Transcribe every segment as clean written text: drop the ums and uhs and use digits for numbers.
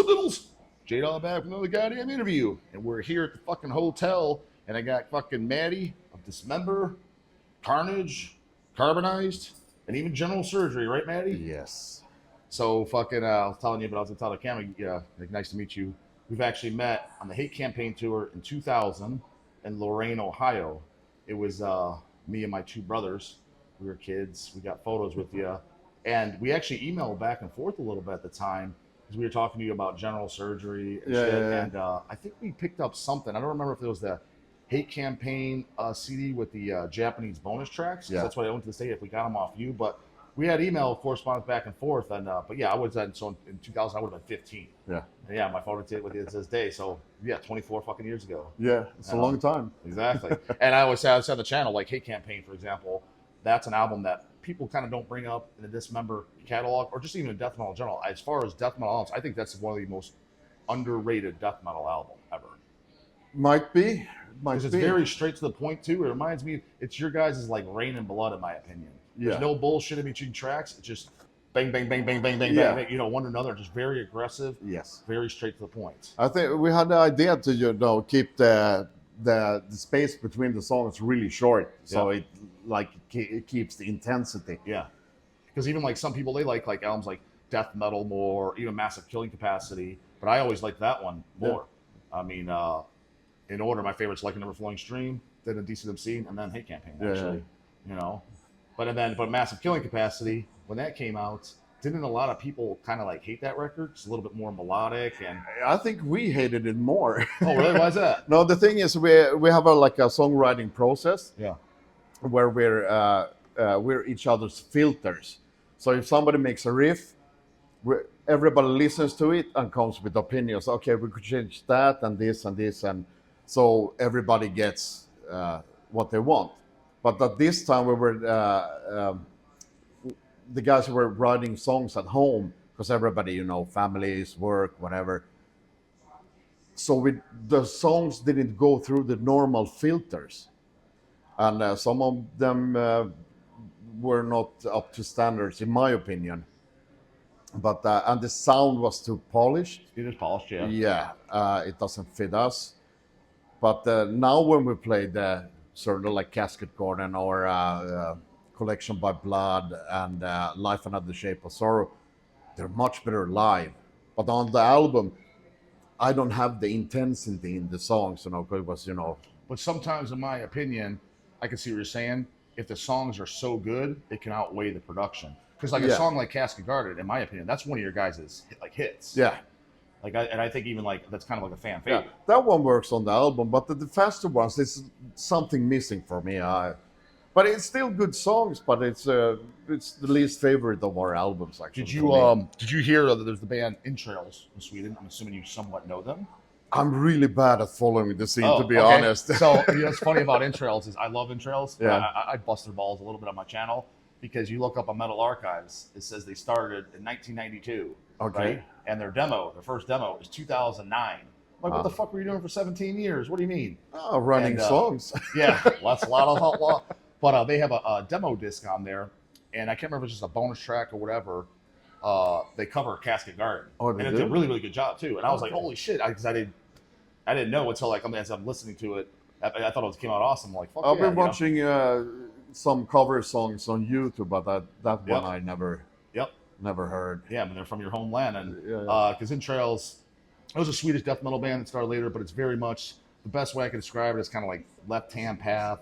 Toodles! J-dawg back with another goddamn interview. And we're here at the fucking hotel, and I got fucking Matti of Dismember, Carnage, Carbonized, and even General Surgery, right, Matti? Yes. So fucking, I was telling you, but I was going to tell the camera, like, nice to meet you. We've actually met on the Hate Campaign tour in 2000 in Lorain, Ohio. It was me and my two brothers. We were kids. We got photos with you. And we actually emailed back and forth a little bit at the time because we were talking to you about General Surgery and shit. Yeah. And I think we picked up something. I don't remember if it was the Hate Campaign CD with the Japanese bonus tracks. Yeah. That's why I went to the state if we got them off you. But we had email correspondence back and forth. And but yeah, I was so in 2000 I would have been 15. Yeah. And yeah, my photo with you this day. So yeah, 24 fucking years ago. Yeah, it's a long time. Exactly. And I always say on the channel, like Hate Campaign, for example, that's an album that people kind of don't bring up in the Dismember catalog, or just even in death metal in general. As far as death metal albums, I think that's one of the most underrated death metal album ever. Might be. Because it's very straight to the point too. It reminds me, it's your guys' like Rain and Blood, in my opinion. There's no bullshit in between tracks. It's just bang, bang, bang, bang, bang, bang, bang, you know, one to another, just very aggressive. Yes. Very straight to the point. I think we had the idea to keep the space between the songs really short, so it keeps the intensity. Yeah. Because even like some people, they like albums like death metal more, even Massive Killing Capacity, but I always like that one more. Yeah. I mean, in order, my favorites like Never Flowing Stream, then a Decent Obscene, and then Hate Campaign, actually. You know, but Massive Killing Capacity, when that came out, didn't a lot of people kind of like hate that record? It's a little bit more melodic, and I think we hated it more. Oh, really? Why is that? No, the thing is, we have a songwriting process. Yeah. Where we're each other's filters. So if somebody makes a riff, everybody listens to it and comes with opinions. Okay, we could change that and this, and so everybody gets what they want. But at this time, we were the guys who were writing songs at home because everybody, families, work, whatever. So the songs didn't go through the normal filters. And some of them were not up to standards, in my opinion. But and the sound was too polished. It is polished, yeah. Yeah, it doesn't fit us. But now when we play the sort of like Casket Garden or Collection by Blood and Life Another Shape of Sorrow, they're much better live. But on the album, I don't have the intensity in the songs, because it was, But sometimes, in my opinion, I can see what you're saying. If the songs are so good, it can outweigh the production. Because like a song like Casket Garden, in my opinion, that's one of your guys' hits. Yeah. I think even like that's kind of like a fan favorite. Yeah, that one works on the album, but the faster ones, there's something missing for me. But it's still good songs, but it's the least favorite of our albums. Actually, did you hear that there's the band Entrails in Sweden? I'm assuming you somewhat know them. I'm really bad at following the scene, to be honest. So what's funny about Entrails is I love Entrails. Yeah. I bust their balls a little bit on my channel because you look up on Metal Archives, it says they started in 1992. Okay. Right? And their first demo is 2009. I'm like, what the fuck were you doing for 17 years? What do you mean? Running songs. Yeah, that's a lot of But they have a demo disc on there, and I can't remember if it's just a bonus track or whatever. They cover Casket Garden, and it's a really, really good job too. And I was like, holy shit, because I didn't know until as I'm listening to it. I thought it came out awesome. I'm like, fuck I've been watching some cover songs on YouTube, but that one I never heard. Yeah, I mean, they're from your homeland, and because Entrails, it was a Swedish death metal band that started later, but it's very much the best way I can describe it is kind of like Left Hand Path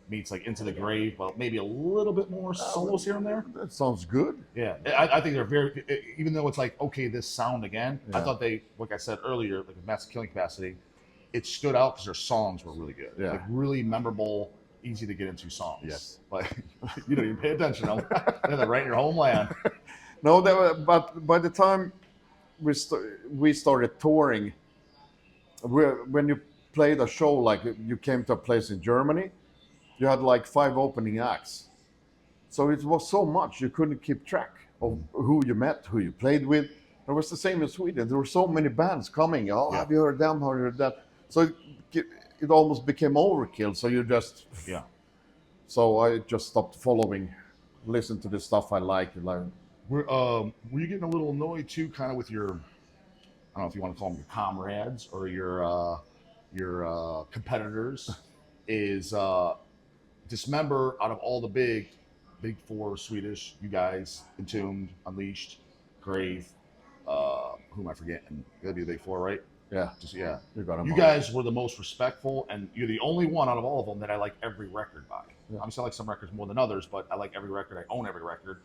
meets like Into the Grave, but maybe a little bit more solos here and there. That sounds good. Yeah, I think they're very, even though it's like, okay, this sound again, I thought they, like I said earlier, like with Massive Killing Capacity, it stood out because their songs were really good. Yeah. Like really memorable, easy to get into songs. Yes. But you don't even pay attention. They're right in your homeland. No, but by the time we started touring, when you played a show, like you came to a place in Germany, you had like 5 opening acts. So it was so much, you couldn't keep track of who you met, who you played with. It was the same in Sweden. There were so many bands coming. Oh, have you heard them? Have you heard that? So it almost became overkill. So you just... Yeah. So I just stopped following, listen to the stuff I like. Were you getting a little annoyed too, kind of with your don't know if you want to call them your comrades or your competitors, is Dismember. Out of all the big four Swedish, you guys, Entombed, Unleashed, Grave, who am I forgetting? That'd be the big four, right? Yeah. Just yeah. You got 'em You all. guys were the most respectful, and you're the only one out of all of them that I like every record by. Yeah. Obviously, I like some records more than others, but I like every record. I own every record.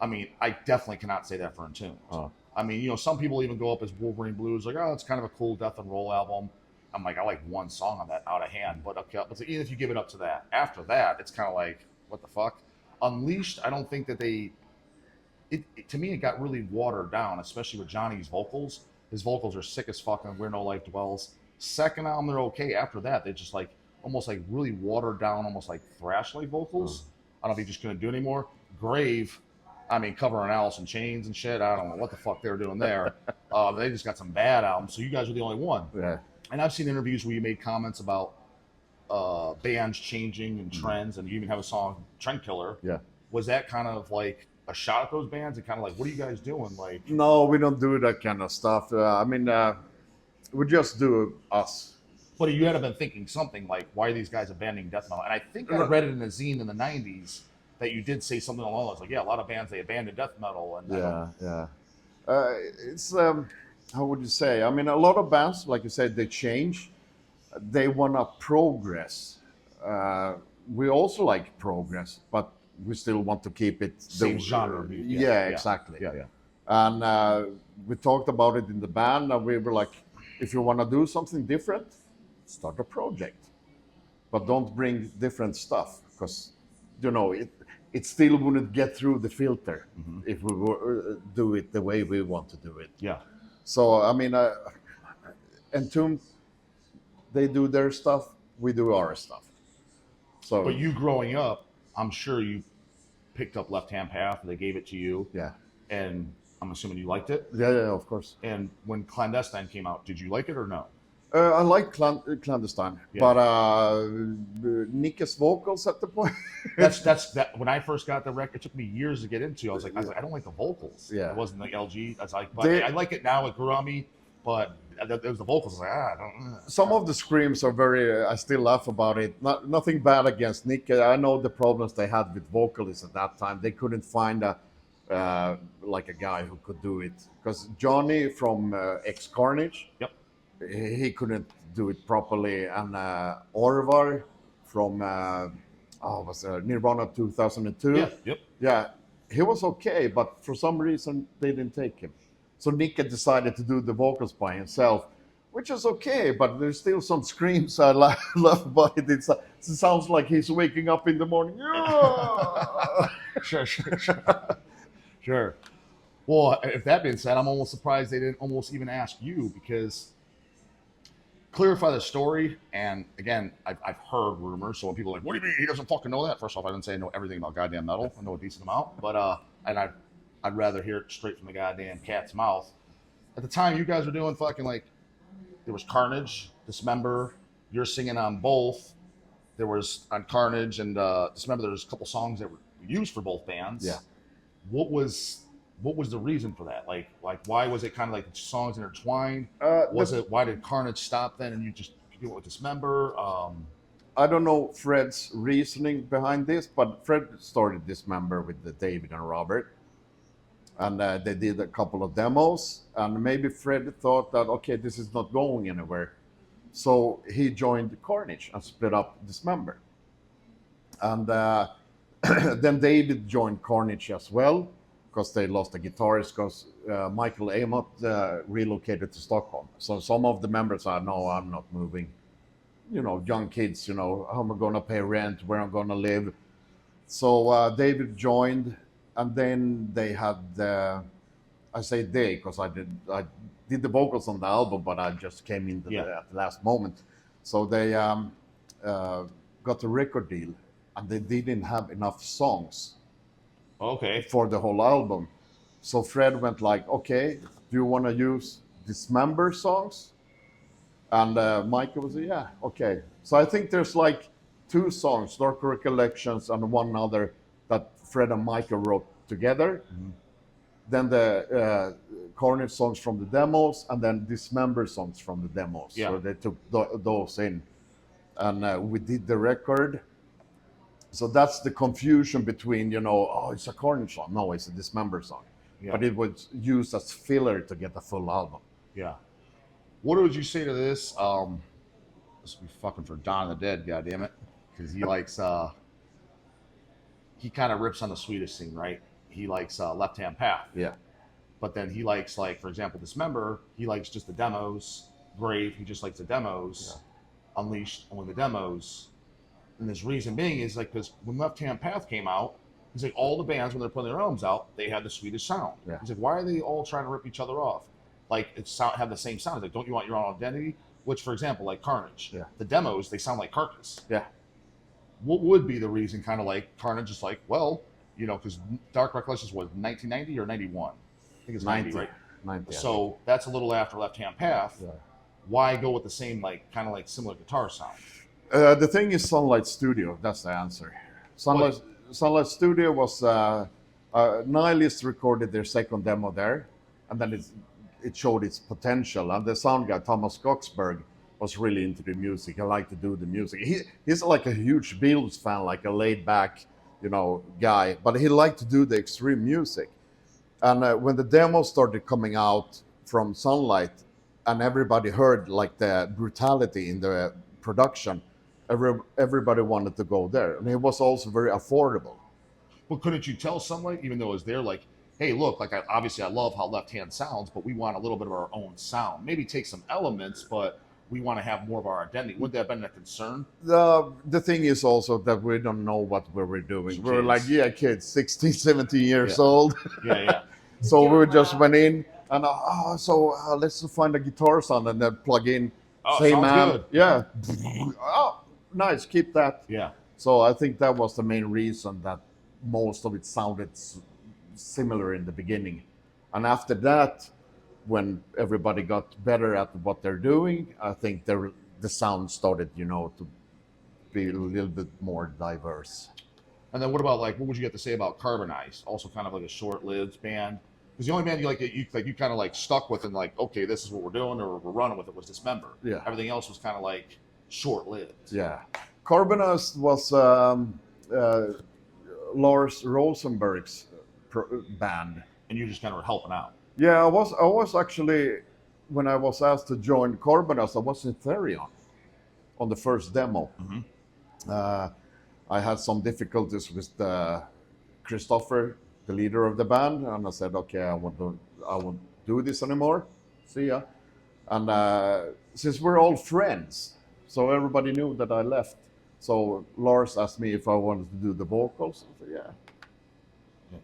I mean, I definitely cannot say that for Entombed. Oh. I mean, you know, some people even go up as Wolverine Blues, like, oh, it's kind of a cool death and roll album. I'm like, I like one song on that, Out of Hand, but okay, but even if you give it up to that, after that, it's kind of like, what the fuck? Unleashed, I don't think that to me, it got really watered down, especially with Johnny's vocals. His vocals are sick as fuck on Where No Life Dwells. Second album, they're okay. After that, they're just like, almost like really watered down, almost like thrash-like vocals. I don't know if he just couldn't do it anymore. Grave, I mean, covering Alice in Chains and shit. I don't know what the fuck they were doing there. They just got some bad albums. So you guys are the only one. Yeah. And I've seen interviews where you made comments about bands changing and trends, and you even have a song, Trend Killer. Yeah. Was that kind of like a shot at those bands and kind of like, what are you guys doing? Like, No, we don't do that kind of stuff. I mean, we just do us. but you had been thinking something like, why are these guys abandoning death metal? And I think I read it in a zine in the 90s that you did say something along those lines. Like, yeah, a lot of bands, they abandoned death metal. And Yeah. It's how would you say? I mean, a lot of bands, like you said, they change. They want to progress. We also like progress, but we still want to keep it Same genre. Yeah, exactly. Yeah. And we talked about it in the band, and we were like, if you want to do something different, start a project, but don't bring different stuff, because you know it still wouldn't get through the filter if we were do it the way we want to do it. Yeah. So I mean, Entombed, they do their stuff, we do our stuff. So, But you growing up, I'm sure you picked up Left Hand Path. They gave it to you. yeah, And I'm assuming you liked it. yeah, of course. And when Clandestine came out, did you like it or no? I like Clandestine, Yeah. but Nicke's vocals at the point. That's that. When I first got the record, it took me years to get into. I was like, I don't like the vocals. Yeah. It wasn't like LG. I was like, but They- I like it now. It grew on me. But it was the vocals. I was like, I don't. Some of the screams are very. I still laugh about it. Nothing bad against Nick. I know the problems they had with vocalists at that time. They couldn't find a like a guy who could do it, because Johnny from X Carnage. Yep. He couldn't do it properly, and Orvar from Nirvana 2002. Yeah. Yep. Yeah, he was okay, but for some reason they didn't take him. So Nick had decided to do the vocals by himself, which is okay, but there's still some screams I love about it. It sounds like he's waking up in the morning. Sure. Well, if that being said, I'm almost surprised they didn't almost even ask you, because clarify the story. And again, I've heard rumors. So when people are like, what do you mean he doesn't fucking know that? First off, I didn't say I know everything about goddamn metal. I know a decent amount, but and I'd rather hear it straight from the goddamn cat's mouth. At the time, you guys were doing fucking like, there was Carnage, Dismember. You're singing on both. There was on Carnage and Dismember. There was a couple songs that were used for both bands. Yeah. What was the reason for that? Like why was it kind of like songs intertwined? Why did Carnage stop then and you just went with Dismember? I don't know Fred's reasoning behind this, but Fred started Dismember with David and Robert, and they did a couple of demos, and maybe Fred thought that, okay, this is not going anywhere, so he joined Carnage and split up Dismember, and then David joined Carnage as well, because they lost a guitarist, because Michael Amott relocated to Stockholm. So some of the members are, no, I'm not moving. You know, young kids, you know, how am I going to pay rent, where I'm going to live. So David joined, and then they had, I say they, because I did the vocals on the album, but I just came in at the last moment. So they got a record deal, and they didn't have enough songs. Okay. For the whole album. So Fred went like, okay, do you want to use Dismember songs? And Michael was, yeah, okay. So I think there's like 2 songs, Dark Recollections and one other, that Fred and Michael wrote together. then the Carnage songs from the demos, and then Dismember songs from the demos. Yeah. So they took those in, and we did the record. So that's the confusion between, oh, it's a Carnage song. No, it's a Dismember song. Yeah. But it was used as filler to get the full album. Yeah. What would you say to this? This would be fucking for Dawn of the Dead, goddammit. Because he likes, he kind of rips on the Swedish scene, right? He likes Left Hand Path. Yeah. But then he likes, like, for example, Dismember, he likes just the demos. Grave, he just likes the demos. Yeah. Unleashed, only the demos. And his reason being is, like, because when Left Hand Path came out, he's like, all the bands, when they're putting their albums out, they had the Swedish sound. Yeah. He's like, why are they all trying to rip each other off? Like, have the same sound. He's like, don't you want your own identity? Which, for example, like Carnage. Yeah. The demos, they sound like Carcass. Yeah. What would be the reason, kind of like Carnage is like, well, because Dark Recollections was 1990 or 91? I think it's 90, right? 90. So that's a little after Left Hand Path. Yeah. Why go with the same, like, kind of like similar guitar sound? The thing is Sunlight Studio. That's the answer. Sunlight Studio was Nihilist recorded their second demo there, and then it showed its potential. And the sound guy Thomas Skogsberg was really into the music. He liked to do the music. He's like a huge Beatles fan, like a laid back, guy. But he liked to do the extreme music. And when the demo started coming out from Sunlight, and everybody heard like the brutality in the production, everybody wanted to go there. And it was also very affordable. But couldn't you tell Sunlight, even though it was there, like, hey, look, like, obviously I love how Left Hand sounds, but we want a little bit of our own sound. Maybe take some elements, but we want to have more of our identity. Wouldn't that have been a concern? The thing is also that we don't know what we were doing. We were like, kids, 16, 17 years old. Yeah. So we just went in and let's find a guitar sound and then plug in. Same amp. Good. Yeah. Oh, nice. Keep that. Yeah. So I think that was the main reason that most of it sounded similar in the beginning. And after that, when everybody got better at what they're doing, I think the sound started, to be a little bit more diverse. And then what about, like, what would you have to say about Carbonized? Also kind of like a short-lived band. Because the only band you kind of like stuck with and like, okay, this is what we're doing or we're running with it was Dismember. Yeah. Everything else was kind of like short-lived. Yeah. Carbonized was Lars Rosenberg's band. And you just kind of were helping out. Yeah, I was actually, when I was asked to join Carbonized, I was in Therion on the first demo. Mm-hmm. I had some difficulties with Christopher, the leader of the band, and I said, okay, I won't do this anymore. See ya. And since we're all friends, so everybody knew that I left. So Lars asked me if I wanted to do the vocals. I said, yeah.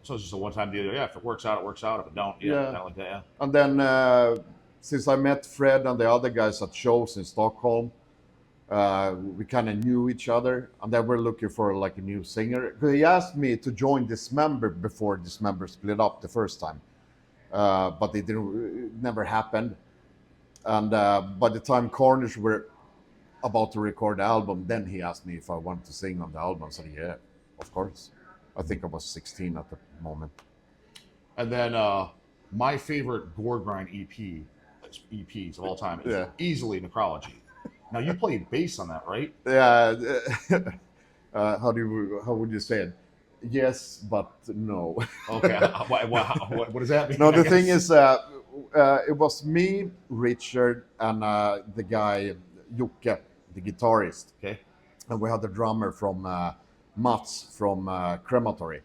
So it's just a one-time deal. Yeah, if it works out, it works out. If it don't, kind of like that. Yeah. And then since I met Fred and the other guys at shows in Stockholm, we kind of knew each other, and then we're looking for like a new singer. He asked me to join Dismember before Dismember split up the first time, but it never happened. And by the time Carnage were about to record the album, then he asked me if I wanted to sing on the album. I said, yeah, of course. I think I was 16 at the moment. And then my favorite gore grind EPs of all time is easily Necrology. Now you played bass on that, right? Yeah. How would you say it? Yes, but no. Okay. What does that mean? No, the thing is, it was me, Richard, and the guy Jocke, the guitarist. Okay. And we had the drummer from Mats from Crematory.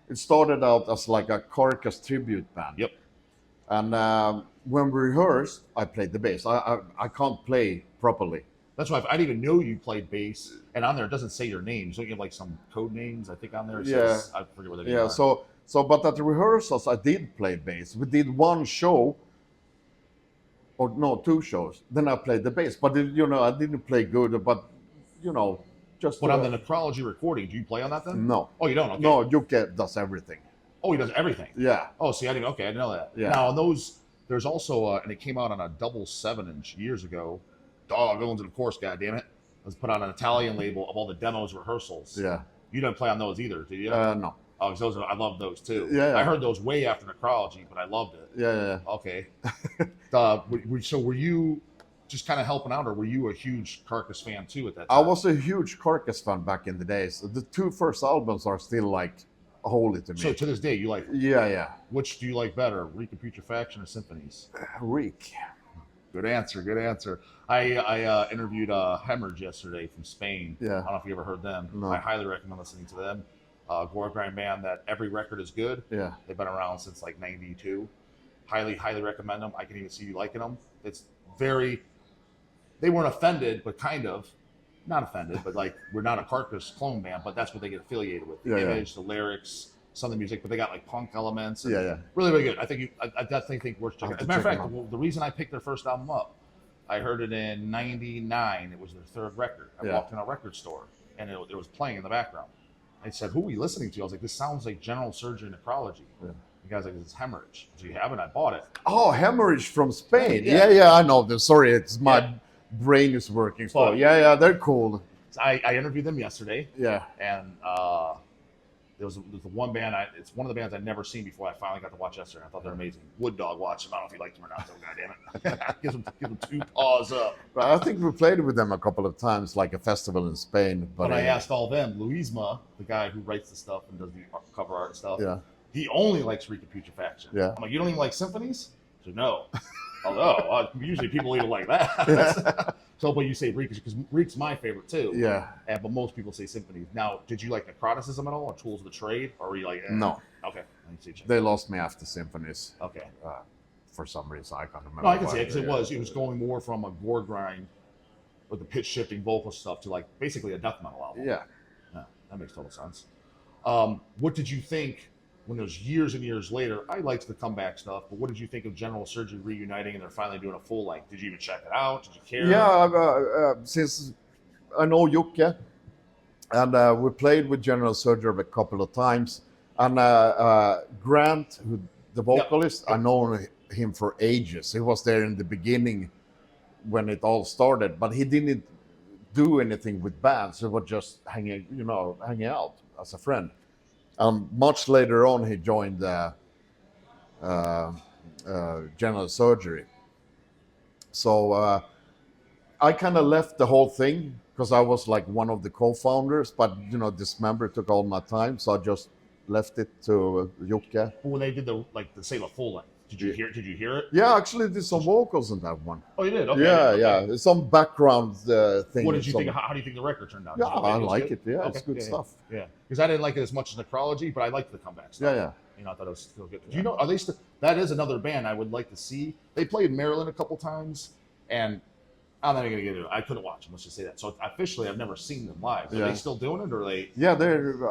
It started out as like a Carcass tribute band. Yep. And when we rehearsed, I played the bass. I can't play properly. That's why I didn't even know you played bass. And on there, it doesn't say your names. Don't you have like some code names? I think on there. It says, I forget what they are. So, but at the rehearsals, I did play bass. We did one show, or no, 2 shows. Then I played the bass. But I didn't play good. But just. But on the Necrology recording, do you play on that then? No. Oh, you don't? Okay. No, Jocke does everything. Oh, he does everything. Yeah. Oh, see, I didn't know that. Yeah. Now on those, there's also, and it came out on a double 7-inch years ago. Dog owns it, of course. God damn it! It was put on an Italian label of all the demos rehearsals. Yeah. You didn't play on those either, did you? No. Oh, 'cause I love those too. Yeah. I heard those way after Necrology, but I loved it. Yeah. Okay. So were you just kind of helping out, or were you a huge Carcass fan too at that time? I was a huge Carcass fan back in the days. The 2 first albums are still like holy to me. So to this day, you like? Yeah. Which do you like better, Reek of Putrefaction or Symphonies? Reek. Good answer. I interviewed Hemorrhage yesterday from Spain. Yeah. I don't know if you ever heard them. No. I highly recommend listening to them. Gore grind band that every record is good. Yeah. They've been around since like '92. Highly recommend them. I can even see you liking them. It's very. They weren't offended, but kind of. Not offended, but like we're not a Carcass clone band, but that's what they get affiliated with. The image, the lyrics, some of the music, but they got like punk elements. And really good. I definitely think worth checking out. As a matter of fact, the reason I picked their first album up, I heard it in '99. It was their third record. I walked in a record store and it was playing in the background. I said, "Who are we listening to?" I was like, "This sounds like General Surgery Necrology." Yeah. The guy's like, "It's Hemorrhage." So you have it? I bought it. Oh, Hemorrhage from Spain. Yeah. I know them. Sorry, it's my brain is working. So yeah, they're cool. I interviewed them yesterday. Yeah. And there was the one band. It's one of the bands I'd never seen before. I finally got to watch yesterday. I thought they're amazing. Wood Dog, watch them. I don't know if you liked them or not. So goddamn it, give them 2 paws up. But I think we played with them a couple of times, like a festival in Spain. But I asked all them, Luisma, the guy who writes the stuff and does the cover art and stuff. Yeah. He only likes Reek of Putrefaction. Yeah. I'm like, you don't even like Symphonies? So no. Although usually people even like that. So, but you say Reek because Reek's my favorite too. Yeah. But most people say Symphonies. Now, did you like Necroticism at all, or Tools of the Trade, or were you like? No. Okay. They lost me after Symphonies. Okay. For some reason, I can't remember. No, I can see it because it was going more from a gore grind with the pitch shifting vocal stuff to like basically a death metal album. Yeah. That makes total sense. What did you think when it was years and years later? I liked the comeback stuff, but what did you think of General Surgery reuniting and they're finally doing a full length? Did you even check it out? Did you care? Yeah, since I know Jocke, and we played with General Surgery a couple of times, and Grant, who the vocalist, I know him for ages. He was there in the beginning when it all started, but he didn't do anything with bands. He was just hanging out as a friend. Much later on, he joined General Surgery. So I kind of left the whole thing because I was like one of the co-founders, but Dismember took all my time, so I just left it to Jocke. When they did the full length, did you hear it? Yeah, actually did some vocals in that one. Oh, you did? Okay. Yeah. Some background thing. What did you think? How do you think the record turned out? Yeah, I like it. Yeah, it's good stuff. Yeah, because I didn't like it as much as Necrology, but I liked the comeback stuff. Yeah. I thought it was still good. Do are they still? That is another band I would like to see. They played Maryland a couple times, and I'm not even gonna get into it. I couldn't watch them. Let's just say that. So officially, I've never seen them live. Are they still doing it, or are they? Yeah,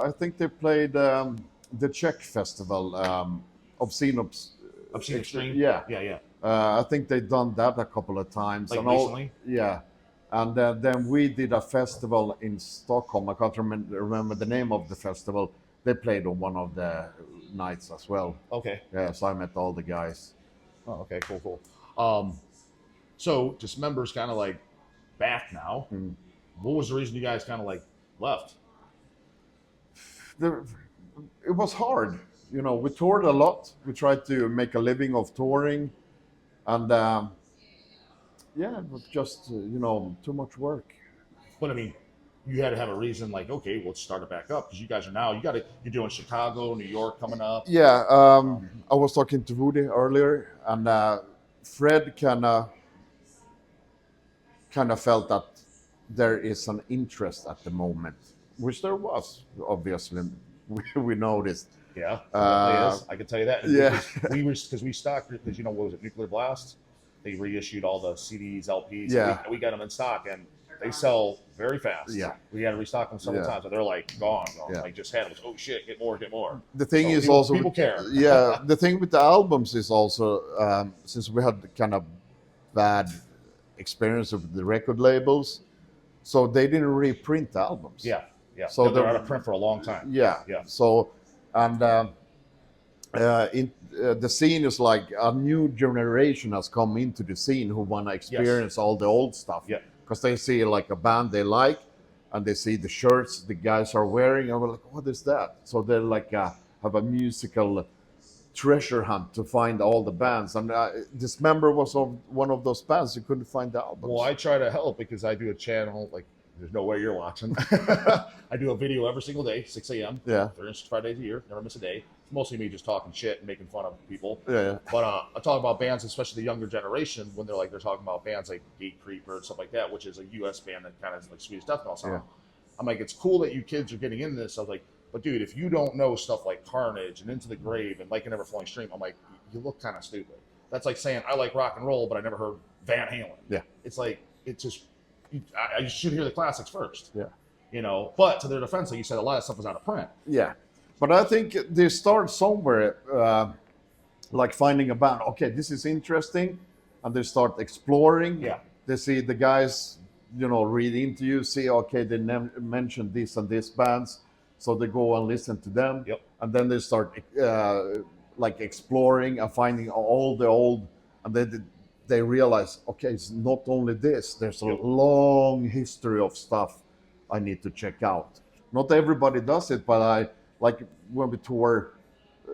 I think they played the Czech festival, Obscene Extreme. Yeah. I think they've done that a couple of times. Like recently? Yeah. And then we did a festival in Stockholm. I can't remember the name of the festival. They played on one of the nights as well. Okay. Yeah, so I met all the guys. Oh, okay, cool. So Dismember's kind of like back now. What was the reason you guys kind of like left? It was hard. We toured a lot. We tried to make a living of touring. And it was just, too much work. But I mean, you had to have a reason like, okay, let's start it back up. Because you guys are now, you're doing Chicago, New York coming up. Yeah, I was talking to Woody earlier, and Fred kind of felt that there is an interest at the moment, which there was, obviously. We noticed. Yeah, I can tell you that. Yeah. Because we stocked, because what was it, Nuclear Blast? They reissued all the CDs, LPs. Yeah. We got them in stock, and they sell very fast. Yeah. We had to restock them several times, but they're like gone. Yeah. Like just had them. Oh shit, get more. The thing is people, also people care. Yeah, the thing with the albums is also since we had kind of bad experience with the record labels, so they didn't reprint the albums. Yeah. So they're out of print for a long time. Yeah. So and the scene is like a new generation has come into the scene who want to experience all the old stuff. Yeah. Because they see like a band they like, and they see the shirts the guys are wearing, and we're like, what is that? So they like have a musical treasure hunt to find all the bands. And Dismember was one of those bands you couldn't find the albums. Well, I try to help because I do a channel, like, there's no way you're watching. I do a video every single day, 6 a.m. Yeah. 365 days a year, never miss a day. It's mostly me just talking shit and making fun of people. Yeah. But I talk about bands, especially the younger generation, when they're talking about bands like Gate Creeper and stuff like that, which is a U.S. band that kind of is like Swedish Deathmetal sound. Yeah. I'm like, it's cool that you kids are getting into this. I was like, but dude, if you don't know stuff like Carnage and Into the Grave and Like an Ever-Flowing Stream, I'm like, you look kind of stupid. That's like saying, I like rock and roll, but I never heard Van Halen. Yeah. It's like, it's just, I should hear the classics first. Yeah. You know, but to their defense, like you said, a lot of stuff was out of print. Yeah. But I think they start somewhere, like finding a band. Okay, this is interesting. And they start exploring. Yeah. They see the guys, read interviews, see, okay, they mentioned this and this bands. So they go and listen to them. Yep. And then they start exploring and finding all the old, and then they realize, okay, it's not only this, there's a long history of stuff I need to check out. Not everybody does it, but I, like when we tour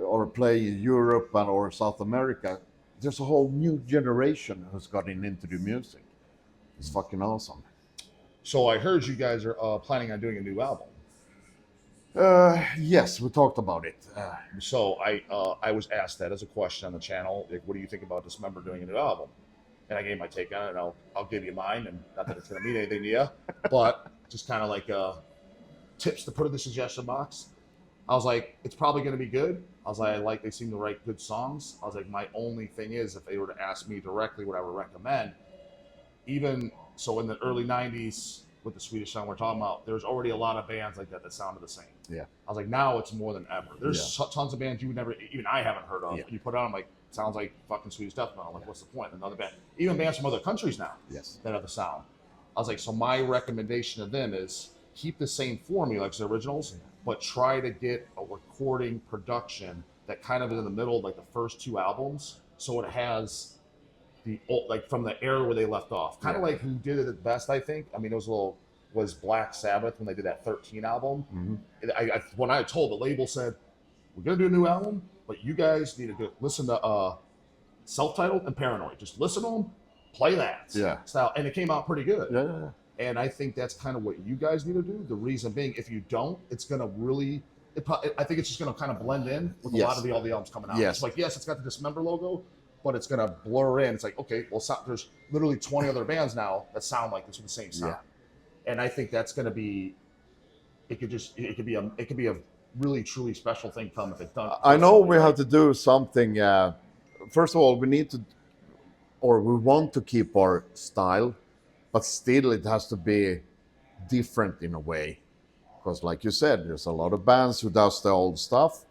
or play in Europe or South America, there's a whole new generation who's gotten into the music. It's fucking awesome. So I heard you guys are planning on doing a new album. Yes, we talked about it. So I was asked that as a question on the channel. Like, what do you think about Dismember doing a new album? And I gave my take on it, and I'll give you mine. And not that it's going to mean anything to you, but just kind of like tips to put in the suggestion box. I was like, it's probably going to be good. I was like, they seem to write good songs. I was like, my only thing is, if they were to ask me directly what I would recommend, even so in the early 90s with the Swedish song we're talking about, there's already a lot of bands like that sounded the same. Yeah. I was like, now it's more than ever. There's tons of bands you would never, even I haven't heard of. Yeah. You put it on, I'm like, sounds like fucking Swedish Death Metal. Like, what's the point? Another band. Even bands from other countries now that have the sound. I was like, so my recommendation to them is keep the same formula like the originals, but try to get a recording production that kind of is in the middle of like the first two albums, so it has the old, like from the era where they left off. Kind of like who did it the best, I think. I mean, it was Black Sabbath when they did that 13 album. Mm-hmm. When I told the label said, we're gonna do a new album, but you guys need to go listen to Self-Titled and Paranoid. Just listen to them, play that style, and it came out pretty good. Yeah. And I think that's kind of what you guys need to do. The reason being, if you don't, it's gonna really. I think it's just gonna kind of blend in with a lot of all the albums coming out. Yes. It's like, yes, it's got the Dismember logo, but it's gonna blur in. It's like, okay, well, there's literally 20 other bands now that sound like this with the same sound. Yeah. And I think that's gonna be. It could be a really truly special thing come if it's done. I know we have to do something. First of all, we need to, or we want to keep our style, but still it has to be different in a way. Because like you said, there's a lot of bands who does the old stuff.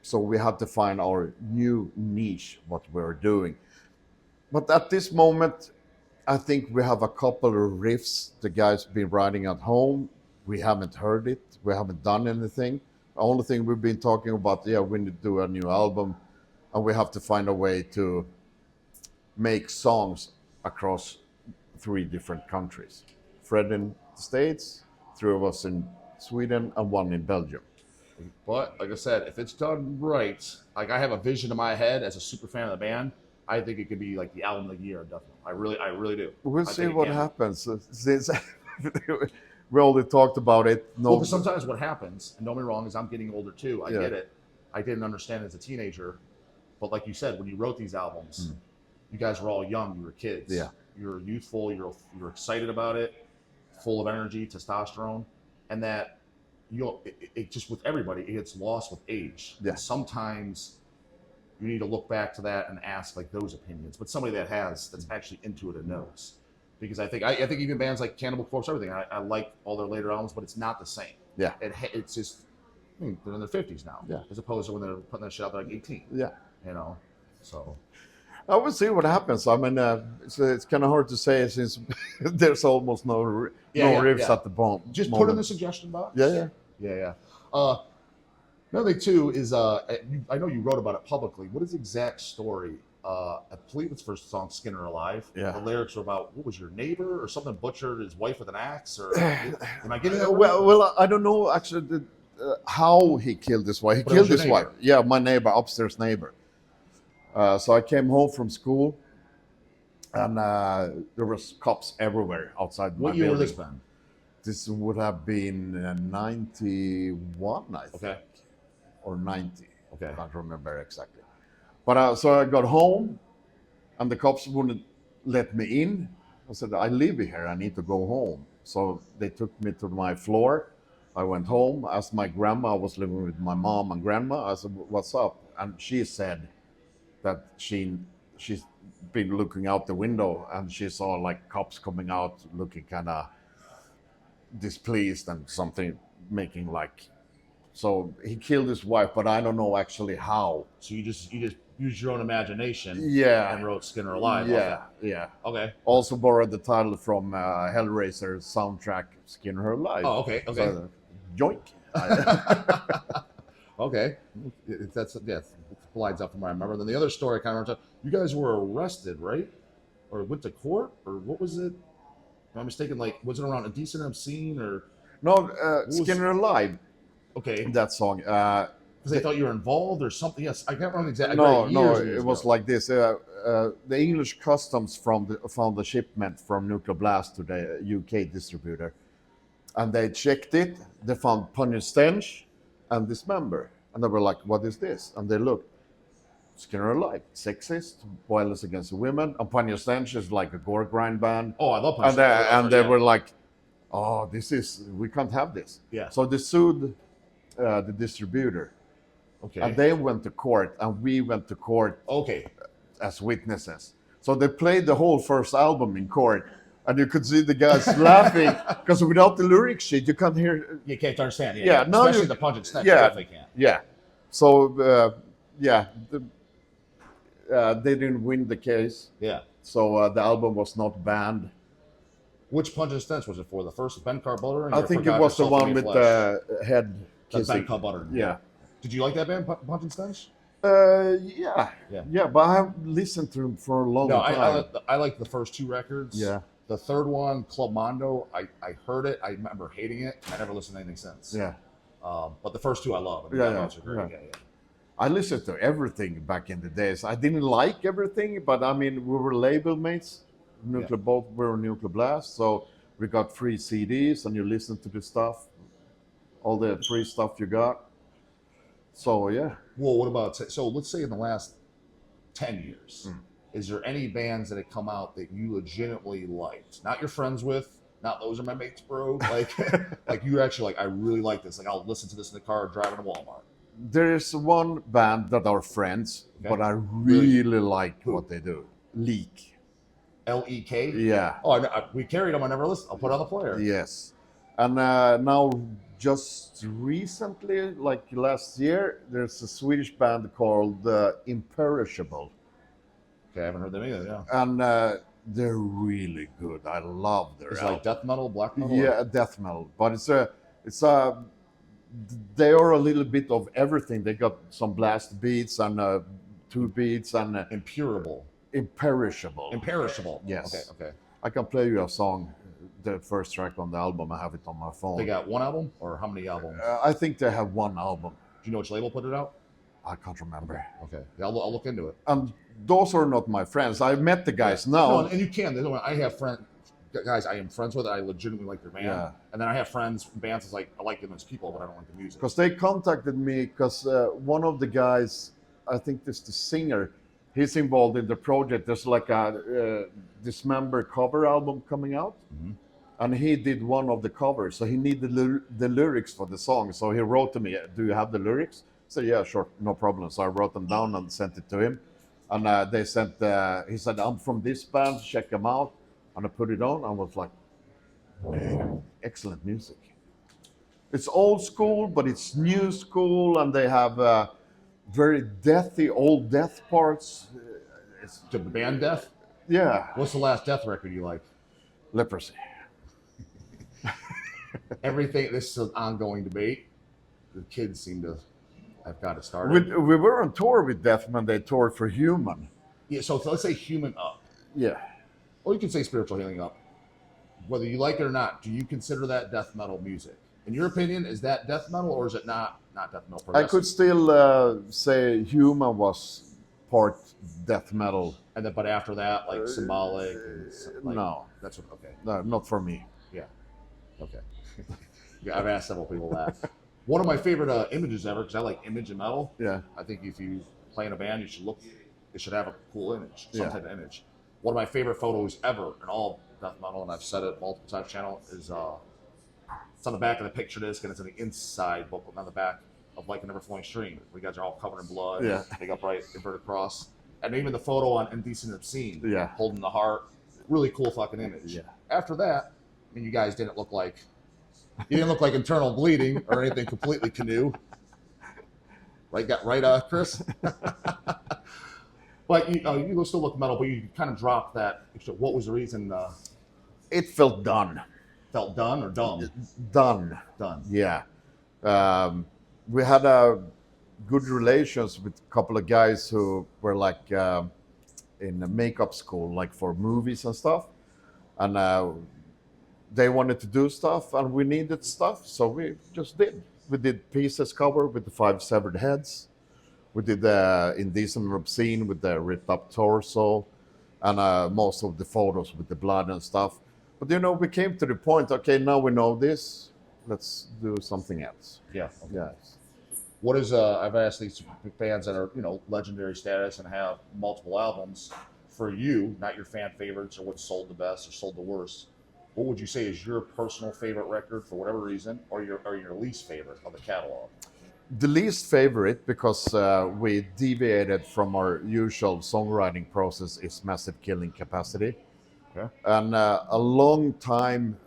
So we have to find our new niche, what we're doing. But at this moment, I think we have a couple of riffs the guys been writing at home. We haven't heard it. We haven't done anything. The only thing we've been talking about, we need to do a new album. And we have to find a way to make songs across 3 different countries. Fred in the States, 3 of us in Sweden, and 1 in Belgium. But like I said, if it's done right, like I have a vision in my head as a super fan of the band, I think it could be like the album of the year, definitely. I really do. We'll see what happens. Since we already talked about it. Well, because sometimes what happens, and don't get me wrong, is I'm getting older too. I get it. I didn't understand it as a teenager. But like you said, when you wrote these albums, you guys were all young. You were kids. Yeah. You were youthful. You were excited about it, full of energy, testosterone, and that it just with everybody, it gets lost with age. Yeah. And sometimes you need to look back to that and ask like those opinions, but somebody that's actually into it and knows. Because I think even bands like Cannibal Corpse, everything, I like all their later albums, but it's not the same. Yeah. It's just, they're in their 50s now, as opposed to when they're putting that shit out there like 18. Yeah. So. I will see what happens. I mean, it's kind of hard to say since there's almost no riffs at the moment. Just put in the suggestion box. Yeah. Another thing too is, I know you wrote about it publicly. What is the exact story I believe it's first song Skinner Alive. Yeah. The lyrics are about, what was your neighbor or something butchered his wife with an axe? Or am I getting that right? Well, I don't know actually how he killed his wife. He But it was killed your his wife. neighbor. Yeah, my neighbor, upstairs neighbor. So I came home from school, and there was cops everywhere outside What my year building. would this been? This would have been 91, I think, Okay. or 90. Okay. I can't remember exactly. But so I got home, and the cops wouldn't let me in. I said, I live here, I need to go home. So they took me to my floor. I went home, asked my grandma, I was living with my mom and grandma. I said, what's up? And she said that she's been looking out the window and she saw like cops coming out looking kind of displeased and something making like, so he killed his wife, but I don't know actually how. So you just used your own imagination Yeah. and wrote Skinner Alive. Yeah, yeah. Okay. Also borrowed the title from Hellraiser's soundtrack, Skinner Alive. Oh, okay. Okay. So, joink. Okay. It lines up from what I remember. Then the other story I kind of remember, you guys were arrested, right? Or went to court? Or what was it? Am I mistaken? Like, was it around a decent scene or? No, Skinner Alive, Okay. that song. Because they thought you were involved or something. Yes, I can't remember exactly. No, Years and years it was ago. like this. The English customs found the shipment from Nuclear Blast to the UK distributor, and they checked it. They found Punish Stench and Dismember, and they were like, "What is this?" And they looked. Skinner Alive, sexist, violence against women, and Punish Stench is like a gore grind band. Oh, I love And, Punch. they were like, "Oh, we can't have this." Yeah. So they sued the distributor, Okay. and they went to court, and we went to court Okay. as witnesses. So they played the whole first album in court, and you could see the guys laughing because without the lyric sheet, you can't hear. You can't understand. Yeah, now especially you- the Punch and Snatch. yeah. You definitely can't. Yeah. So they didn't win the case. Yeah. So the album was not banned. Which Punch and Stench was it for? The first Ben Carbutter? I think it was the one with the head Ben kissing. Carbutter. Yeah. Did you like that band, Punch and Stench? Yeah. Yeah. Yeah, but I haven't listened to him for a long No, time. I like the first two records. Yeah. The third one, Club Mondo, I heard it. I remember hating it. I never listened to anything since. Yeah. But the first two I love. Yeah, Those are great. yeah. Yeah. I listened to everything back in the days. I didn't like everything, but I mean, we were label mates. Both were Nuclear Blast, so we got free CDs, and you listen to the stuff, all the free stuff you got. So yeah. Well, what about, so let's say in the last 10 years, Mm. is there any bands that have come out that you legitimately liked? Not your friends with, not those are my mates, bro. Like, like you actually like, I really like this. Like, I'll listen to this in the car driving to Walmart. There is one band that are friends, Okay. but I really like what they do. Leak. L-E-K? Yeah. Oh, we carried them. I never listened. I'll put it on the player. Yes. And now, just recently, like last year, there's a Swedish band called Imperishable. Okay, I haven't heard them either. Yeah. And they're really good. I love their It's album. like death metal, black metal. Yeah, death metal. But they are a little bit of everything. They got some blast beats and 2 beats and Imperishable. Imperishable. Imperishable. Yes. Okay. I can play you a song, the first track on the album. I have it on my phone. They got one album or how many albums? I think they have one album. Do you know which label put it out? I can't remember. Okay. Yeah, I'll look into it. And those are not my friends. I met the guys now. No, and you can. I have guys I am friends with. I legitimately like their band. Yeah. And then I have friends, bands that's like, I like them as people, but I don't like the music. Because they contacted me because one of the guys, I think this the singer, he's involved in the project. There's like a Dismember cover album coming out. Mhm. And he did one of the covers. So he needed the lyrics for the song. So he wrote to me, do you have the lyrics? I said, yeah, sure, no problem. So I wrote them down and sent it to him. And they sent, he said, I'm from this band, check them out. And I put it on. I was like, man, excellent music. It's old school, but it's new school. And they have very deathy, old death parts. It's, To the band Death? yeah, What's the last Death record you like? Leprosy. Everything, this is an ongoing debate. The kids seem to have got it started. We were on tour with Death when they toured for Human. Yeah, so let's say human up, Yeah. or you can say spiritual healing up. Whether you like it or not, do you consider that death metal music? In your opinion, is that death metal or is it not death metal? I could still say Human was part death metal. And then, but after that, like symbolic. And like, No. that's what. Okay. No, not for me. Yeah. Okay. Yeah, I've asked several people that. One of my favorite images ever, because I like image and metal. Yeah. I think if you play in a band, you should look. It should have a cool image, some Yeah. type of image. One of my favorite photos ever in all death metal, and I've said it multiple times. Channel is it's on the back of the picture disc, and it's on the inside booklet on the back of Like an Ever-Flowing Stream. We guys are all covered in blood. Yeah. Big upright inverted cross, and even the photo on Indecent and Obscene. Yeah. Holding the heart. Really cool fucking image. Yeah. After that, I mean, you guys didn't look like. You didn't look like internal bleeding or anything completely canoe. Right, Chris? But you still look metal, but you kind of dropped that. What was the reason? It felt done. Felt done or dumb? Done. Done. Yeah. We had good relations with a couple of guys who were like in a makeup school, like for movies and stuff. And they wanted to do stuff and we needed stuff, so we just did. We did Pieces cover with the 5 severed heads. We did Indecent and Obscene with the ripped up torso, and most of the photos with the blood and stuff. But we came to the point, okay, now we know this, let's do something else. Yeah. Okay. Yeah. What is I've asked these bands that are legendary status and have multiple albums. For you, not your fan favorites or what sold the best or sold the worst, what would you say is your personal favorite record for whatever reason, or your least favorite of the catalog? The least favorite, because we deviated from our usual songwriting process, is Massive Killing Capacity. Okay. And a long time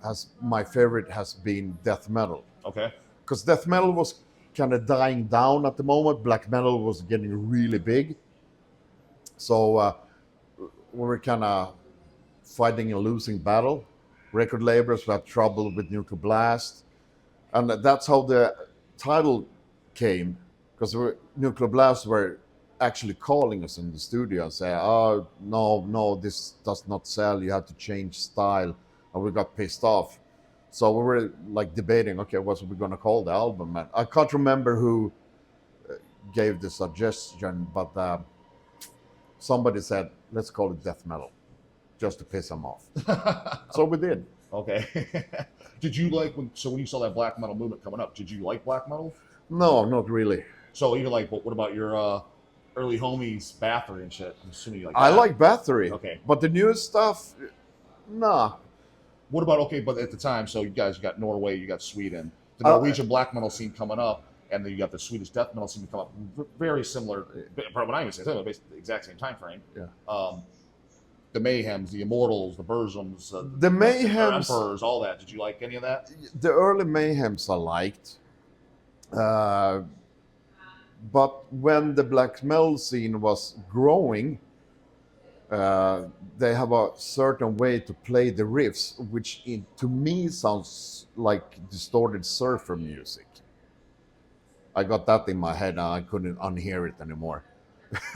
my favorite has been death metal. Okay. Because death metal was kind of dying down at the moment. Black metal was getting really big. So we were kind of fighting a losing battle. Record labels had trouble with Nuclear Blast. And that's how the title came. Because Nuclear Blast were actually calling us in the studio and say, oh, no, this does not sell. You have to change style. And we got pissed off. So we were like debating, okay, what are we going to call the album? And I can't remember who gave the suggestion, but somebody said, let's call it death metal, just to piss them off. So we did. Okay. Did you like when you saw that black metal movement coming up? Did you like black metal? No, not really. So even like, what about your early homies, Bathory and shit? I'm assuming you like. I that. like Bathory. Okay. But the newest stuff, nah. What about but at the time, so you guys got Norway, you got Sweden, the Norwegian black metal scene coming up, and then you got the Swedish death metal scene to come up. Very similar, but when I even say basically the exact same time frame. Yeah. The Mayhems, the Immortals, the Burzums, the Mayhems, Emperors, all that. Did you like any of that? The early Mayhems I liked. But when the black metal scene was growing, they have a certain way to play the riffs, which to me sounds like distorted surfer music. I got that in my head and I couldn't unhear it anymore.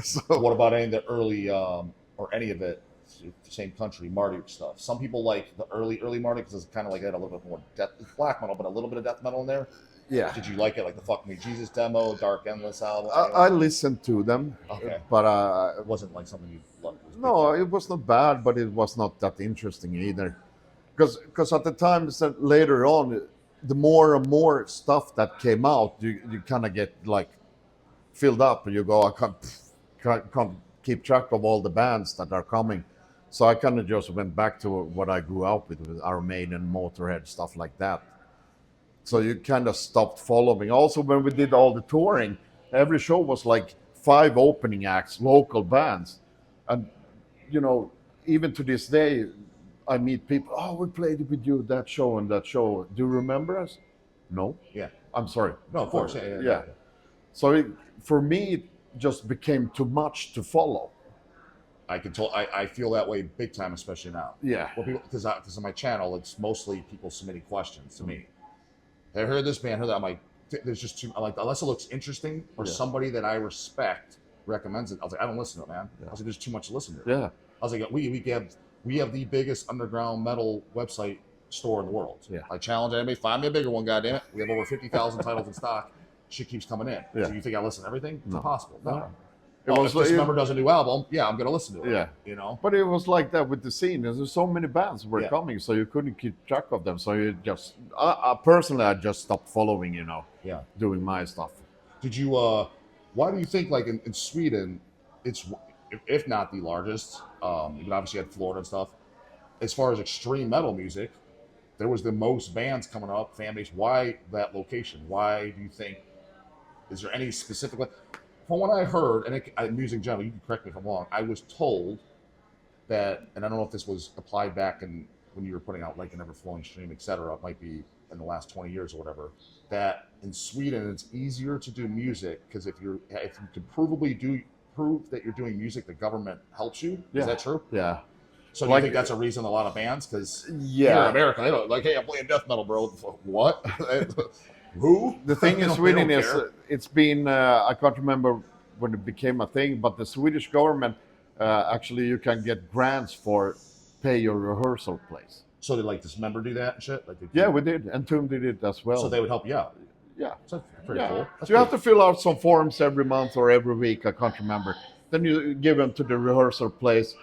So, what about any of the early, or any of it, same country, Marduk stuff? Some people like the early Marduk because it's kind of like that, a little bit more black metal, but a little bit of death metal in there. Yeah. Did you like it, like the Fuck Me Jesus demo, Dark Endless album? I listened to them, okay, but it wasn't like something you loved. No, it was not bad, but it was not that interesting either. Because at the time, later on, the more and more stuff that came out, you kind of get like filled up, and you go, I can't keep track of all the bands that are coming. So I kind of just went back to what I grew up with Iron Maiden, Motorhead, stuff like that. So you kind of stopped following. Also, when we did all the touring, every show was like 5 opening acts, local bands. And, even to this day, I meet people, oh, we played with you that show and that show. Do you remember us? No. Yeah. I'm sorry. No, of course. Yeah. So for me, it just became too much to follow. I feel that way big time, especially now. Yeah. Well, because on my channel, it's mostly people submitting questions to me. I heard this band, heard that. I'm like, there's just too. I'm like, unless it looks interesting or somebody that I respect, recommends it. I was like, I don't listen to it, man. I was like, there's too much to listen to. Yeah. I was like, we have the biggest underground metal website store in the world. Yeah. I challenge anybody, find me a bigger one, goddamn it. We have over 50,000 titles in stock. Shit keeps coming in. Yeah. So you think I listen to everything? It's No. impossible. No. No. If Dismember does a new album, yeah, I'm gonna listen to it. Yeah. You know. But it was like that with the scene. There's so many bands were Yeah. coming, so you couldn't keep track of them. So you just, personally, I just stopped following. Yeah. Doing my stuff. Did you? Why do you think like in Sweden, it's if not the largest, you obviously had Florida and stuff. As far as extreme metal music, there was the most bands coming up, fan base. Why that location? Why do you think? Is there any specific? From what I heard, and music in general, you can correct me if I'm wrong. I was told that, and I don't know if this was applied back in when you were putting out like an ever-flowing stream, etc. It might be in the last 20 years or whatever. That in Sweden it's easier to do music because if you can prove that you're doing music, the government helps you. Yeah. Is that true? Yeah. So do you think that's a reason a lot of bands? Because here in America, they don't like, hey, I'm playing death metal, bro. What? Who? The thing in Sweden is, care. it's been, I can't remember when it became a thing, but the Swedish government, actually you can get grants for pay your rehearsal place. So did like Dismember do that and shit? Like Yeah, we did. And Tomb did it as well. So they would help you out. Yeah. So that's pretty cool. That's So you have to fill out some forms every month or every week, I can't remember. Then you give them to the rehearsal place.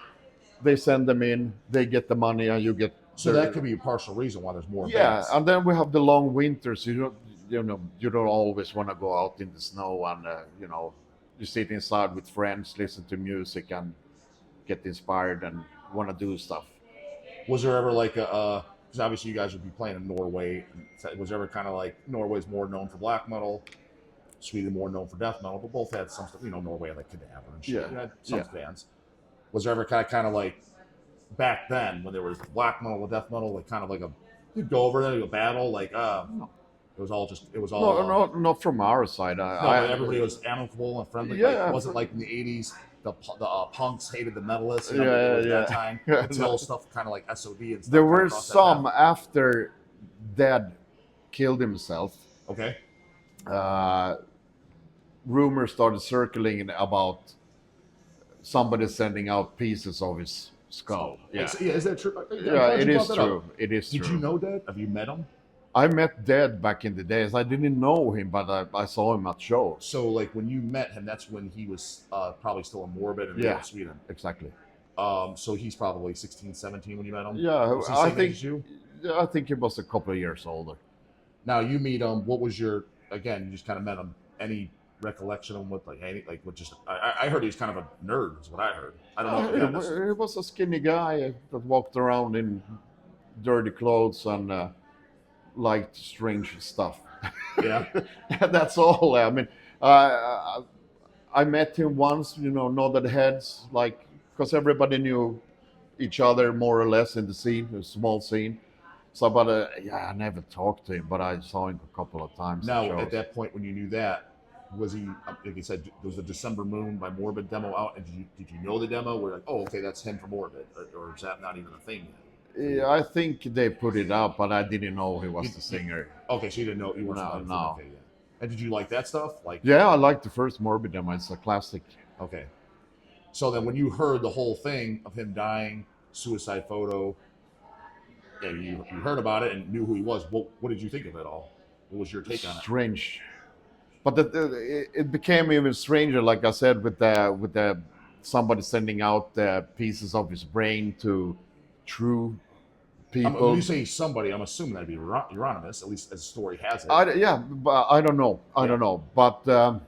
They send them in, they get the money, and you get... So that could be a partial reason why there's more Yeah, bands. and then we have the long winters. You don't always want to go out in the snow and you sit inside with friends, listen to music, and get inspired and want to do stuff. Was there ever like a? Because obviously you guys would be playing in Norway. Was there ever kind of like Norway's more known for black metal, Sweden more known for death metal, but both had some stuff. Norway had like Cadaver and shit. Yeah. You had some bands. Was there ever kind of like back then when there was black metal and death metal, like kind of like you'd go over there, you battle, like No. It was all. No, not from our side. Everybody was amicable and friendly. Yeah. Like, it wasn't like in the '80s. The punks hated the metalists. Yeah. That time until stuff kind of like SOD and stuff. There were some after Dad killed himself. Okay. Rumors started circling about somebody sending out pieces of his skull. Yeah, Is that true? yeah, it is true. It is true. Did you know Dad? Have you met him? I met Dad back in the days. I didn't know him, but I saw him at shows. So, like, when you met him, that's when he was probably still in Morbid and in Sweden. Exactly. So he's probably 16, 17 when you met him? Yeah, Was he same age as you? I think he was a couple of years older. Now, you meet him. What was your, again, you just kind of met him. Any recollection of what, I heard he was kind of a nerd, is what I heard. I don't know. He was a skinny guy that walked around in dirty clothes and liked strange stuff. Yeah. That's all. I mean, I met him once, nodded heads, because everybody knew each other more or less in the scene, a small scene. So, but I never talked to him, but I saw him a couple of times. Now, at that point, when you knew that, was he, like you said, was the December Moon by Morbid demo out? And did you know the demo? Where like, oh, okay, that's him for Morbid, or is that not even a thing yet? Yeah, I think they put it out, but I didn't know he was the singer. Okay, so you didn't know you weren't No. Okay, yeah. And did you like that stuff? Yeah, I liked the first Morbid demo. It's a classic. Okay. So then, when you heard the whole thing of him dying, suicide photo, and you heard about it and knew who he was, what did you think of it all? What was your take on it? Strange, but it became even stranger. Like I said, with the somebody sending out pieces of his brain to true people. When you say somebody, I'm assuming that'd be Euronymous, at least as the story has it. But I don't know. I don't know. But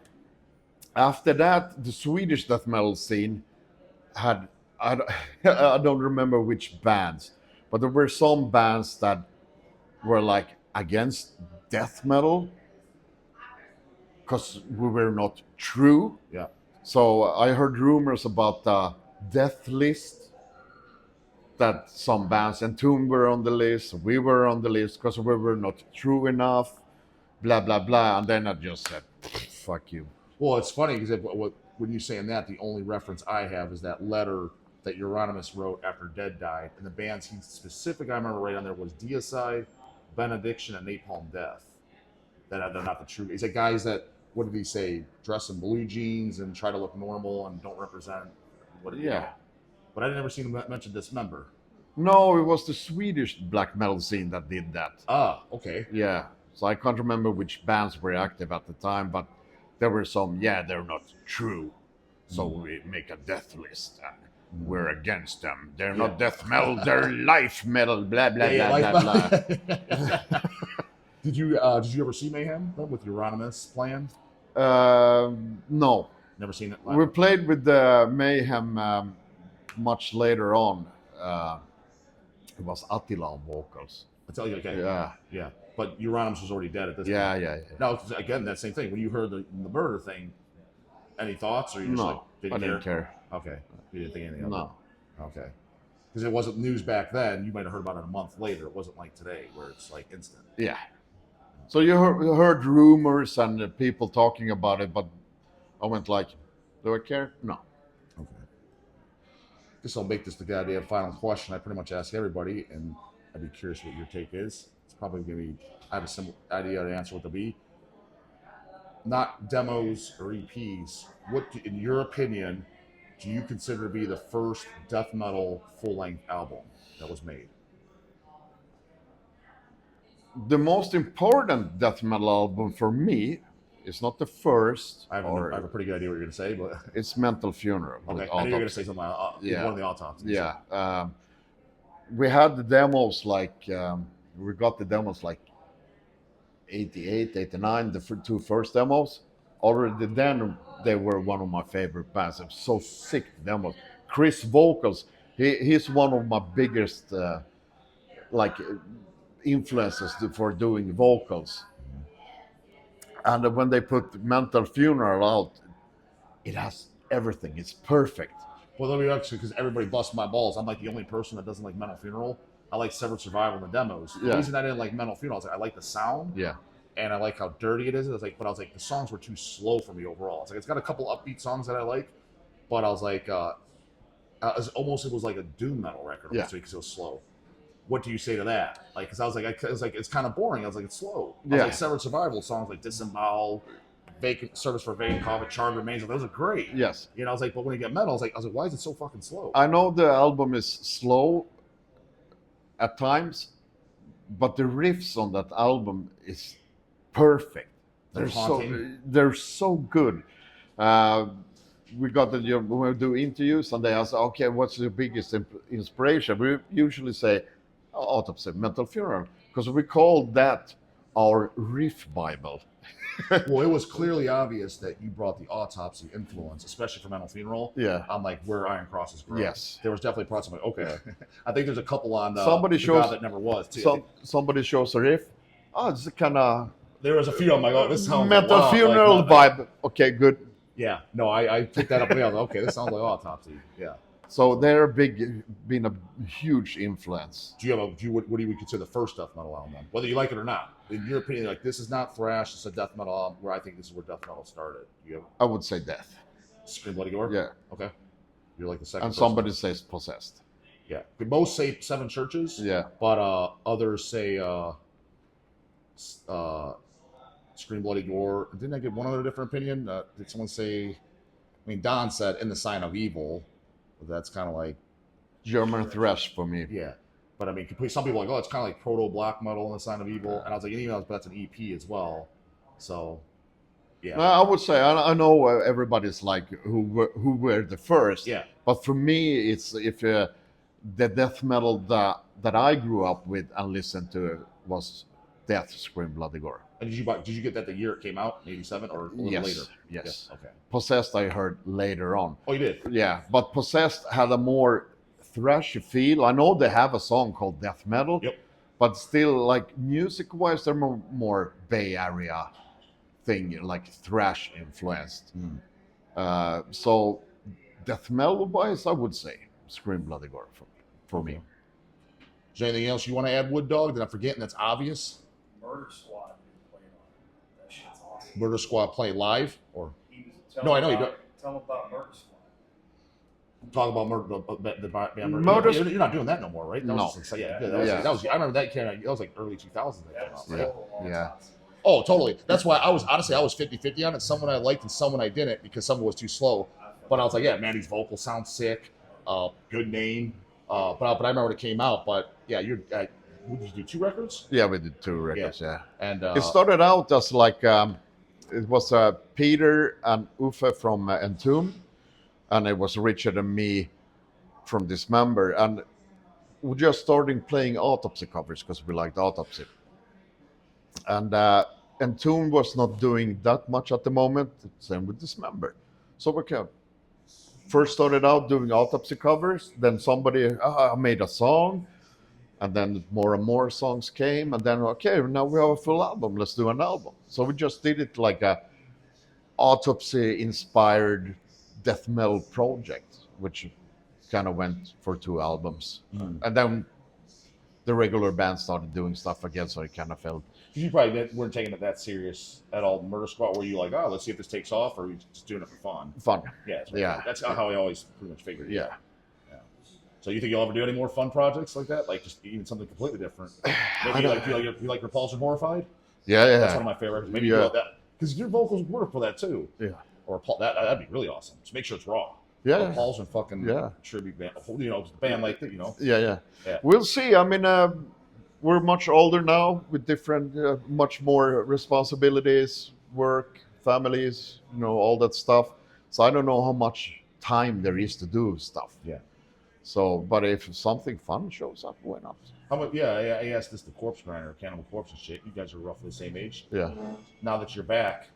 after that, the Swedish death metal scene had I don't remember which bands, but there were some bands that were like against death metal because we were not true. Yeah. So I heard rumors about the death list, that some bands and Tomb were on the list, we were on the list because we were not true enough, blah, blah, blah. And then I just said, fuck you. Well, it's funny because when you're saying that, the only reference I have is that letter that Euronymous wrote after Dead died. And the bands he specific I remember right on there was Deicide, Benediction, and Napalm Death. That they're not the true. He said guys that what did he say? Dress in blue jeans and try to look normal and don't represent what it is. Yeah. But I never seen him mention Dismember. No, it was the Swedish black metal scene that did that. Ah, okay. Yeah. So I can't remember which bands were active at the time, but there were some, they're not true. So we make a death list and we're against them. They're not death metal, they're life metal, blah, blah, blah, blah, blah. Did you ever see Mayhem with Euronymous playing? No. Never seen it. We played with the Mayhem much later on. It was Attila on vocals. I tell you, okay. Yeah. But Euronymous was already dead at this point. Yeah. Now, again, that same thing. When you heard the murder thing, any thoughts, or you just didn't care. Okay, you didn't think anything of No. it. Okay, because it wasn't news back then. You might have heard about it a month later. It wasn't like today, where it's like instant. Yeah. So you heard rumors and people talking about it, but I went like, do I care? No. Okay. Guess I'll make this the goddamn final question. I pretty much ask everybody, and I'd be curious what your take is. It's probably going to be, I have a simple idea to answer what they'll be. Not demos or EPs. What, in your opinion, do you consider to be the first death metal full-length album that was made? The most important death metal album for me is not the first. I have a pretty good idea what you're going to say, but it's Mental Funeral. okay, I knew you were going to say something like one of the autopsies. Yeah. We had the demos we got the demos like 88, 89, the two first demos. Already then, they were one of my favorite bands. It was so sick demos. Chris vocals, he's one of my biggest influences for doing vocals. And when they put Mental Funeral out, it has everything. It's perfect. Well, let me actually, because everybody busts my balls. I'm like the only person that doesn't like Mental Funeral. I like Severed Survival in the demos. The reason I didn't like Mental Funeral is I like the sound. Yeah. And I like how dirty it is. But I was like, the songs were too slow for me overall. It's got a couple upbeat songs that I like, but I was like, it was like a doom metal record because it was slow. What do you say to that? Like, because I was like, it's kind of boring. I was like, it's slow. I was like, Severed Survival songs like Disembowel, Vacant Service for Vacant Coffin, Charter Remains, those are great. Yes. I was like, but when you get metal, I was like, why is it so fucking slow? I know the album is slow at times, but the riffs on that album is perfect. They're so good. We got when we do interviews and they ask, okay, what's your biggest inspiration? We usually say Autopsy, Mental Funeral, because we call that our riff Bible. Well, it was clearly obvious that you brought the Autopsy influence, especially for Mental Funeral. Yeah. On like where Iron Cross is grown. Yes. There was definitely parts of like, okay. I think there's a couple on somebody the shows God That Never Was too. Somebody shows a riff. Oh, it's kind of. There was a few. I'm like, oh, this sounds Mental like Funeral vibe. Okay, good. Yeah. No, I picked that up. And I was like, okay, this sounds like Autopsy. Yeah. So they're been a huge influence. What do you would consider the first death metal album then? Whether you like it or not? In your opinion, like this is not thrash, it's a death metal album where I think this is where death metal started. I would say Death. Scream Bloody Gore? Yeah. Okay. You're like the second. And somebody says Possessed. Yeah. Most say Seven Churches. Yeah. But others say Scream Bloody Gore. Didn't I get one other different opinion? Did someone say? I mean, Don said In the Sign of Evil. But that's kind of like German thrash for me. Yeah. But I mean, some people are like, oh, it's kind of like proto black metal in the Sign of Evil, and I was like, but that's an EP as well. So, yeah. I would say I know everybody's like who were the first. Yeah. But for me, it's the death metal that I grew up with and listened to was Death, Scream, Bloody Gore. And did you get that the year it came out, in '87, or a little later? Yes. Okay. Possessed I heard later on. Oh, you did? Yeah, but Possessed had a more thrashy feel. I know they have a song called Death Metal. Yep. But still, like music-wise, they're more Bay Area thing, like thrash influenced. So death metal-wise, I would say Scream Bloody Gore for me. Is there anything else you want to add, Wood Dog, that I'm forgetting that's obvious? Murder Squad playing on it. That shit's awesome. Murder Squad play live? Or No, I know you don't. Tell them about Murder Squad. Talk about the band Murder. You're not doing that no more, right? That No. was just, that was I remember that came out. That was like early 2000s. That came out, right? Total Yeah. autopsy. Oh, totally. That's why I was 50-50 on it. Someone I liked and someone I didn't because someone was too slow. But I was like, yeah, Manny's vocals sound sick. Good name. But I remember when it came out. But yeah, what did you do? 2 records? Yeah, we did 2 records. Yeah. And It started out as like it was Peter and Uffe from Entomb, and it was Richard and me from Dismember, and we just started playing Autopsy covers because we liked Autopsy. And Entomb was not doing that much at the moment. Same with Dismember. So we first started out doing Autopsy covers. Then somebody made a song, and then more and more songs came. And then okay, now we have a full album. Let's do an album. So we just did it like a Autopsy-inspired death metal project, which kind of went for 2 albums. And then the regular band started doing stuff again, so it kind of felt. You probably weren't taking it that serious at all. Murder Squad, were you like, oh, let's see if this takes off, or are you just doing it for fun? Fun. Yeah, Yeah. That's how I always pretty much figured. Yeah. So you think you'll ever do any more fun projects like that, like just even something completely different? Maybe you like Repulsion Horrified? Yeah. That's one of my favorites. Maybe you do that because your vocals work for that too. Yeah. Or that'd be really awesome. Just make sure it's raw. Yeah. Repulsion fucking tribute band. Band like that. Yeah. Yeah. We'll see. I mean, we're much older now with different, much more responsibilities, work, families, all that stuff. So I don't know how much time there is to do stuff. Yeah. So, but if something fun shows up, why not? How much? Yeah, I asked this the Corpse Grinder, Cannibal Corpse and shit. You guys are roughly the same age. Yeah. Now that you're back,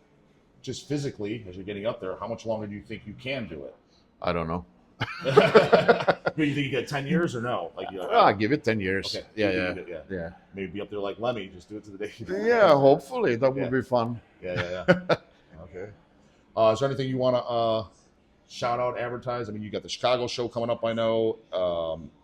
just physically, as you're getting up there, how much longer do you think you can do it? I don't know. Do you think you get 10 years or no? Give it 10 years. Okay. Yeah. Maybe be up there like Lemmy, just do it to the day. Yeah, hopefully that would be fun. Yeah. Okay. Is there anything you want to shout out, advertise? I mean, you got the Chicago show coming up, I know,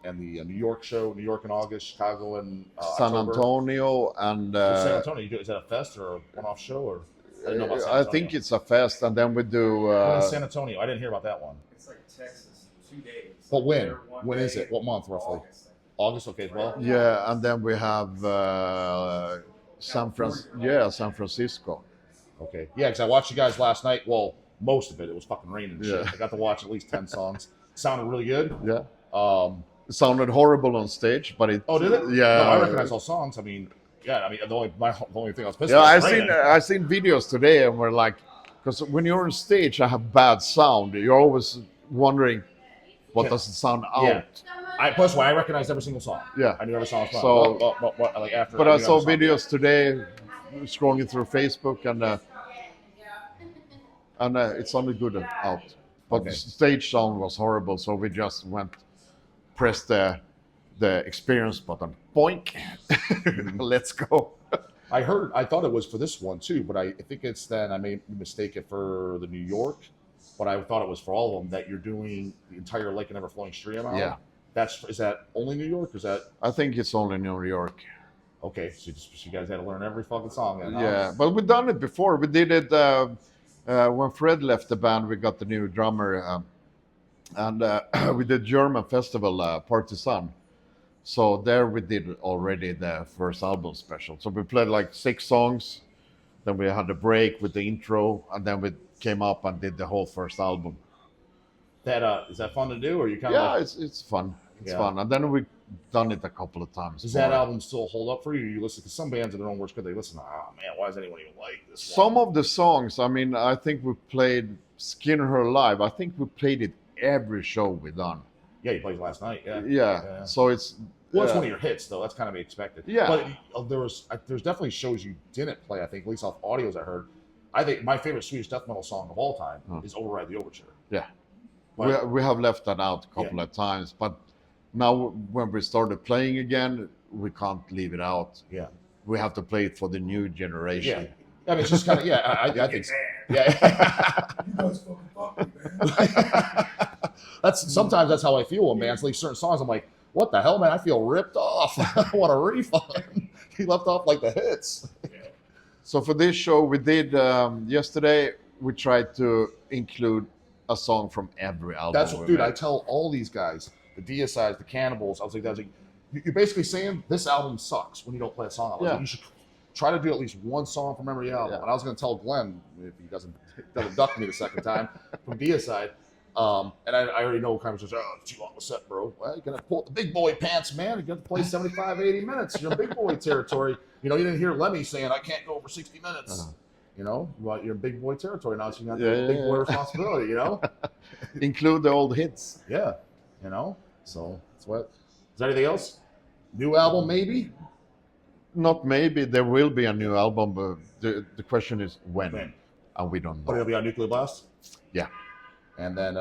and the New York show, New York in August, Chicago in San October. Antonio and San Antonio, is that a fest or a one-off show? Or I didn't know about San Antonio. I think it's a fest, and then we do. When is San Antonio? I didn't hear about that one. It's like Texas, 2 days. But when? There, one When is day, it? What month roughly? August. August, okay, as well. Yeah, and then we have San Francisco. Okay. Yeah, because I watched you guys last night. Well, most of it. It was fucking raining and shit. Yeah. I got to watch at least 10 songs. Sounded really good. Yeah. It sounded horrible on stage, but it. Oh, did it? Yeah. No, I recognize all songs. I mean, the only thing I was pissed Yeah, about. I seen videos today, and we're like, because when you're on stage, I have bad sound. You're always wondering, what does it sound out? Yeah. Plus, I recognized every single song. Yeah. I knew every song. So, like after. But I saw videos today, scrolling through Facebook, and it sounded good out. But the stage sound was horrible, so we just pressed the experience button. Boink. Let's go. I thought it was for this one too, but I think it's then I may mistake it for the New York, but I thought it was for all of them that you're doing the entire Lake and Ever Flowing Stream out. Yeah. Is that only New York? Or is that? I think it's only New York. Okay, so you guys had to learn every fucking song. Then, Yeah, but we've done it before. We did it when Fred left the band. We got the new drummer, and we did German festival Partisan. So there we did already the first album special. So we played like 6 songs, then we had a break with the intro, and then we came up and did the whole first album. That is that fun to do, or you kind of? Yeah, it's fun. It's fun, and then we've done it a couple of times. Does that album still hold up for you? You listen, because some bands in their own words, good. They listen. Oh man, why does anyone even like this? Some of the songs. I mean, I think we played "Skin Her Live." I think we played it every show we done. Yeah, you played last night. Yeah. Yeah. So it's. Well, it's one of your hits, though. That's kind of expected. Yeah. But there's definitely shows you didn't play. I think, at least off audios I heard. I think my favorite Swedish death metal song of all time is "Override the Overture." Yeah. But, we have left that out a couple of times, but now when we started playing again, we can't leave it out. Yeah. We have to play it for the new generation. Yeah. I mean, it's just kind of I think. Yeah. You guys fucking fuck me, man. Sometimes that's how I feel when bands leave certain songs. I'm like, what the hell, man? I feel ripped off. I want a refund. He left off like the hits. So for this show we did yesterday, we tried to include a song from every album. That's what, dude. I tell all these guys, the Deicides, the Cannibals. I was like, you're basically saying this album sucks when you don't play a song. I was like, try to do at least one song from every album. Yeah. And I was going to tell Glenn, if he doesn't duck me the second time, from Deicide. And I already know conversations. Oh, it's too long a set, bro. Well, you're gonna pull up the big boy pants, man. You're gonna play 75, 80 minutes. You're in big boy territory. You know, you didn't hear Lemmy saying, "I can't go over 60 minutes." Uh-huh. You know, but you're in big boy territory now, so you got Yeah, the big yeah, boy yeah. responsibility. You know, Include the old hits. yeah. You know, so that's what. Is there anything else? New album, maybe. Not maybe, there will be a new album, but the question is when, When? and we don't But know. it'll be on Nuclear Blast. Yeah, And then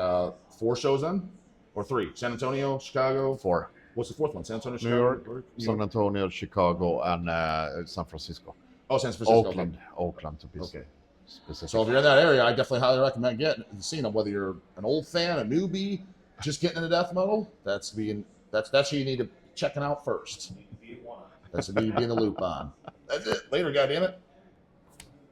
4 shows then, or 3? San Antonio, Chicago. 4. What's the 4th one? San Antonio, New Chicago, York, New San Antonio, Chicago, and San Francisco. Oh, San Francisco. Oakland to be Okay. specific. So if you're in that area, I definitely highly recommend getting seeing them. Whether you're an old fan, a newbie, just getting into death metal, that's who you need to checking out first. Be one. That's who you need to be in the loop on. That's it. Later, goddammit.